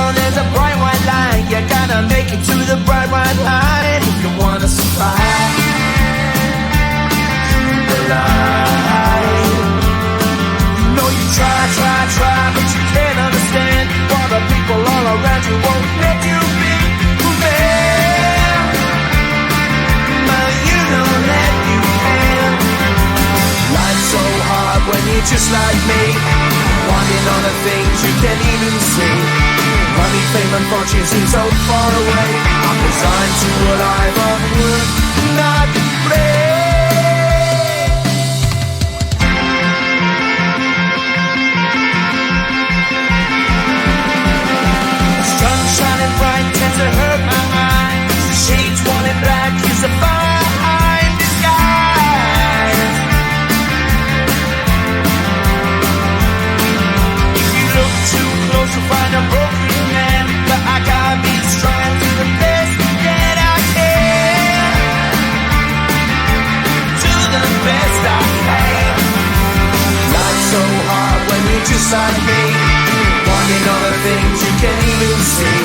tunnel, there's a bright white line. You gotta make it to the bright white line if you wanna survive. The line. You know you try, but you can't understand why the people all around you won't let you be who they are. But you know that you can. Life's so hard when you're just like me, wanting all the things you can't even see. Money, fame and fortune seem so far away. I'm resigned to a life of work, not play. Sun shining bright tends to hurt my eyes. Shades worn in black is a fine disguise. If you look too close, you'll find a broken man. But I gotta be strong to the best that I can. Do the best I can. Life's so hard when you're just like me, wanting all the things you can't even see.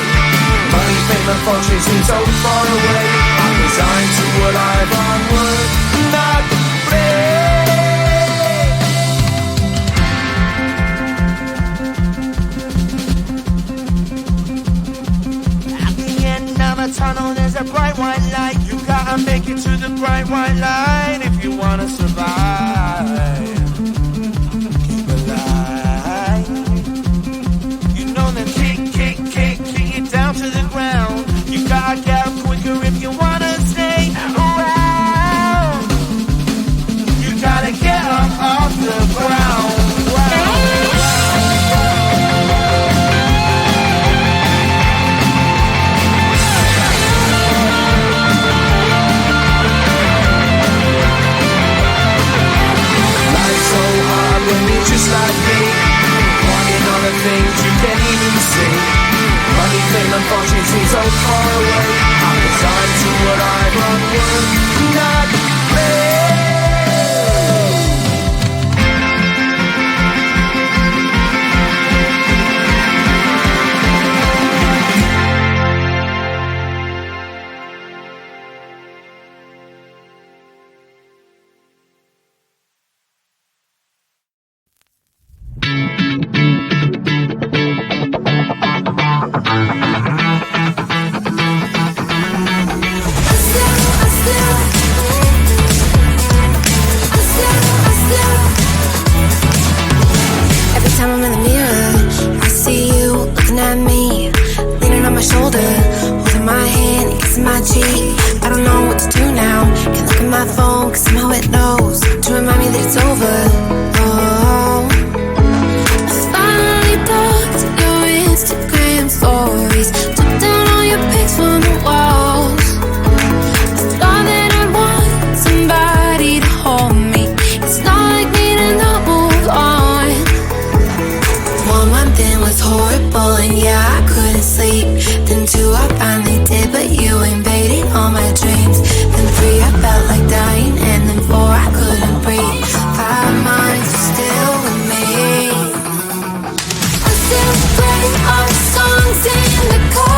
Money, fame and fortune seem so far away. I'm resigned to a life on work, not play. At the end of a tunnel, there's a bright white light. You gotta make it to the bright white light if you wanna survive. Keep alive. You know that kick it down to the ground. You gotta get up quicker if you wanna stay around. You gotta get up off the ground. Life's so hard when you're just like me, wanting all the things you can't even see. Money, fame and fortune seem so far away. I'm resigned to what I've run work, not play. Every time I'm in the mirror, I see you looking at me, leaning on my shoulder, holding my hand, kissing my cheek. I don't know what to do now. Can't look at my phone, cause somehow it knows to remind me that it's over. Oh, I finally blocked your Instagram stories, took down all your pics from the walls. I thought that I'd want somebody to hold me. It's not like me to not move on. 1 month in was horrible and yeah, I couldn't sleep. Then 2, I finally did, but you invaded all my dreams. Then 3, I felt like dying, and then 4, I couldn't breathe. 5 months, you're still with me. I still play all the songs in the car.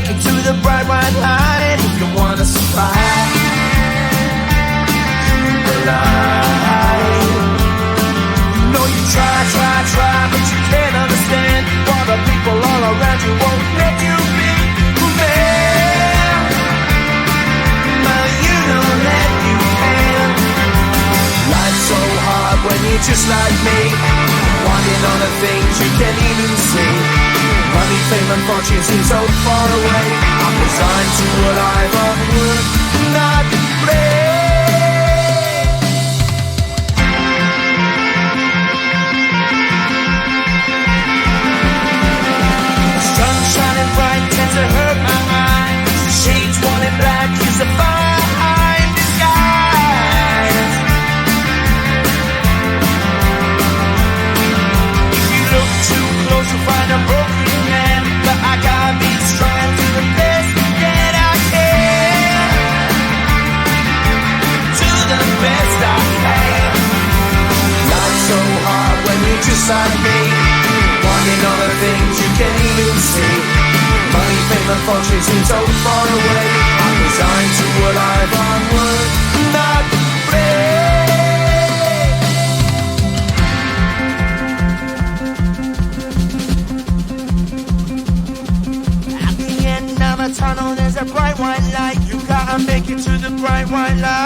it to the bright white light. If you wanna survive, the light. No, you try, but you can't understand why the people all around you won't let you be who they are. But you know that you can. Life's so hard when you're just like me, wanting all the things you can't even see. Money, fame and fortune seem so far away. I'm resigned to what I've unwould not play. Sun shining bright tends to hurt my eyes. Shades worn in black is a fine disguise. If you look too close, you'll find a broken man. But I gotta be strong to the best that I can. To the best I can. Life's so hard when you're just like me, wanting all the things you can't even see. Money, fame and fortune seem so far away. I'm resigned to what I've onward not At the end of a tunnel there's a bright white light. You gotta make it to the bright white light.